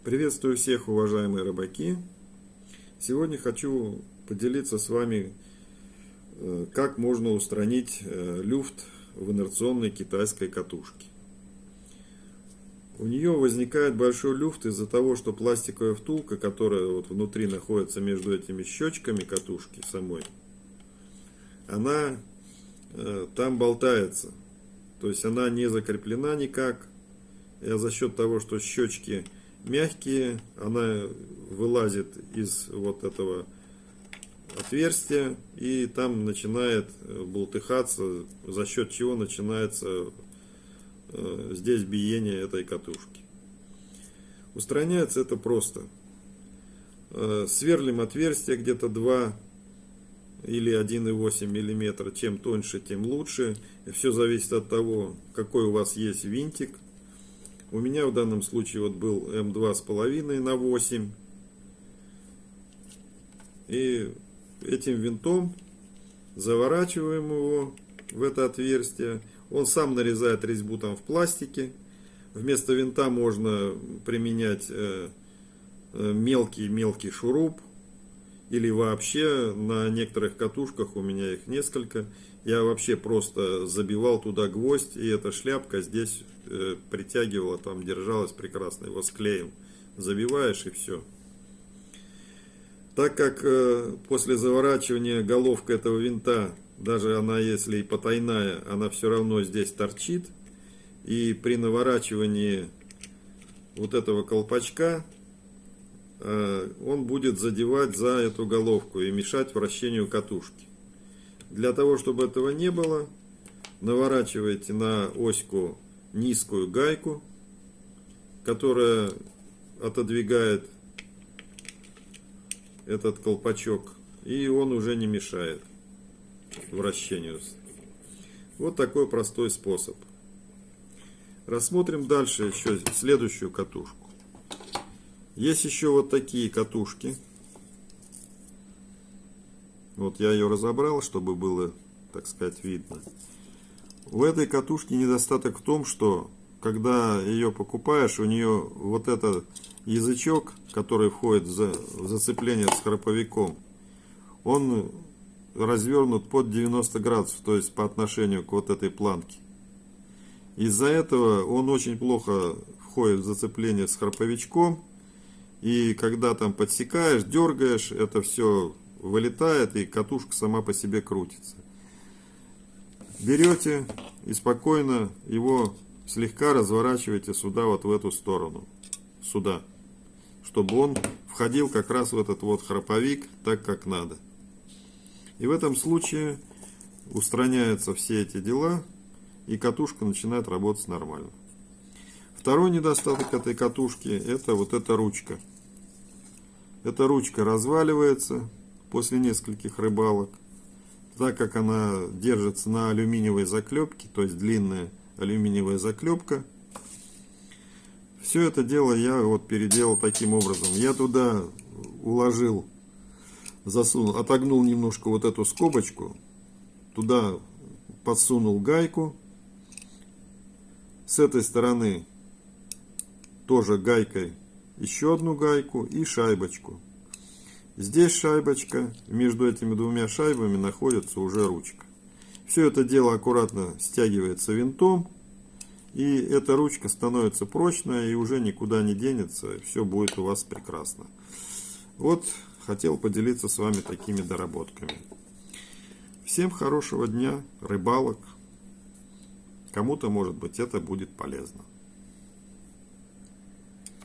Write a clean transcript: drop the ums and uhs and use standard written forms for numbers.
Приветствую всех, уважаемые рыбаки! Сегодня хочу поделиться с вами, как можно устранить люфт в инерционной китайской катушке. У нее возникает большой люфт из-за того, что пластиковая втулка, которая вот внутри находится между этими щечками катушки самой, она там болтается. То есть она не закреплена никак. И за счет того, что щечки мягкие, она вылазит из вот этого отверстия и там начинает болтыхаться, за счет чего начинается здесь биение этой катушки. Устраняется это просто. Сверлим отверстие где-то 2 или 1,8 мм. Чем тоньше, тем лучше. И все зависит от того, какой у вас есть винтик. У меня в данном случае вот был М2,5 на 8. И этим винтом заворачиваем его в это отверстие. Он сам нарезает резьбу там в пластике. Вместо винта можно применять мелкий шуруп. Или вообще на некоторых катушках, у меня их несколько, я вообще просто забивал туда гвоздь, и эта шляпка здесь притягивала, там держалась прекрасно, его склеим. Забиваешь и все. Так как после заворачивания головка этого винта, даже она если и потайная, она все равно здесь торчит. И при наворачивании вот этого колпачка, он будет задевать за эту головку и мешать вращению катушки. Для того, чтобы этого не было, наворачивайте на оську низкую гайку, которая отодвигает этот колпачок, и он уже не мешает вращению. Вот такой простой способ. Рассмотрим дальше еще следующую катушку. Есть еще вот такие катушки. Вот я ее разобрал, чтобы было, так сказать, видно. У этой катушки недостаток в том, что когда ее покупаешь, у нее вот этот язычок, который входит в зацепление с храповиком, он развернут под 90 градусов, то есть по отношению к вот этой планке. Из-за этого он очень плохо входит в зацепление с храповичком. И когда там подсекаешь, дергаешь, это все вылетает, и катушка сама по себе крутится. Берете и спокойно его слегка разворачиваете сюда, вот в эту сторону. Сюда. Чтобы он входил как раз в этот вот храповик, так как надо. И в этом случае устраняются все эти дела, и катушка начинает работать нормально. Второй недостаток этой катушки — это вот эта ручка. Эта ручка разваливается после нескольких рыбалок, так как она держится на алюминиевой заклепке, то есть длинная алюминиевая заклепка. Все это дело я вот переделал таким образом. Я туда уложил, засунул, отогнул немножко вот эту скобочку, туда подсунул гайку. С этой стороны тоже гайкой еще одну гайку и шайбочку. Здесь шайбочка, между этими двумя шайбами находится уже ручка. Все это дело аккуратно стягивается винтом, и эта ручка становится прочная и уже никуда не денется, все будет у вас прекрасно. Вот хотел поделиться с вами такими доработками. Всем хорошего дня, рыбалок. Кому-то, может быть, это будет полезно.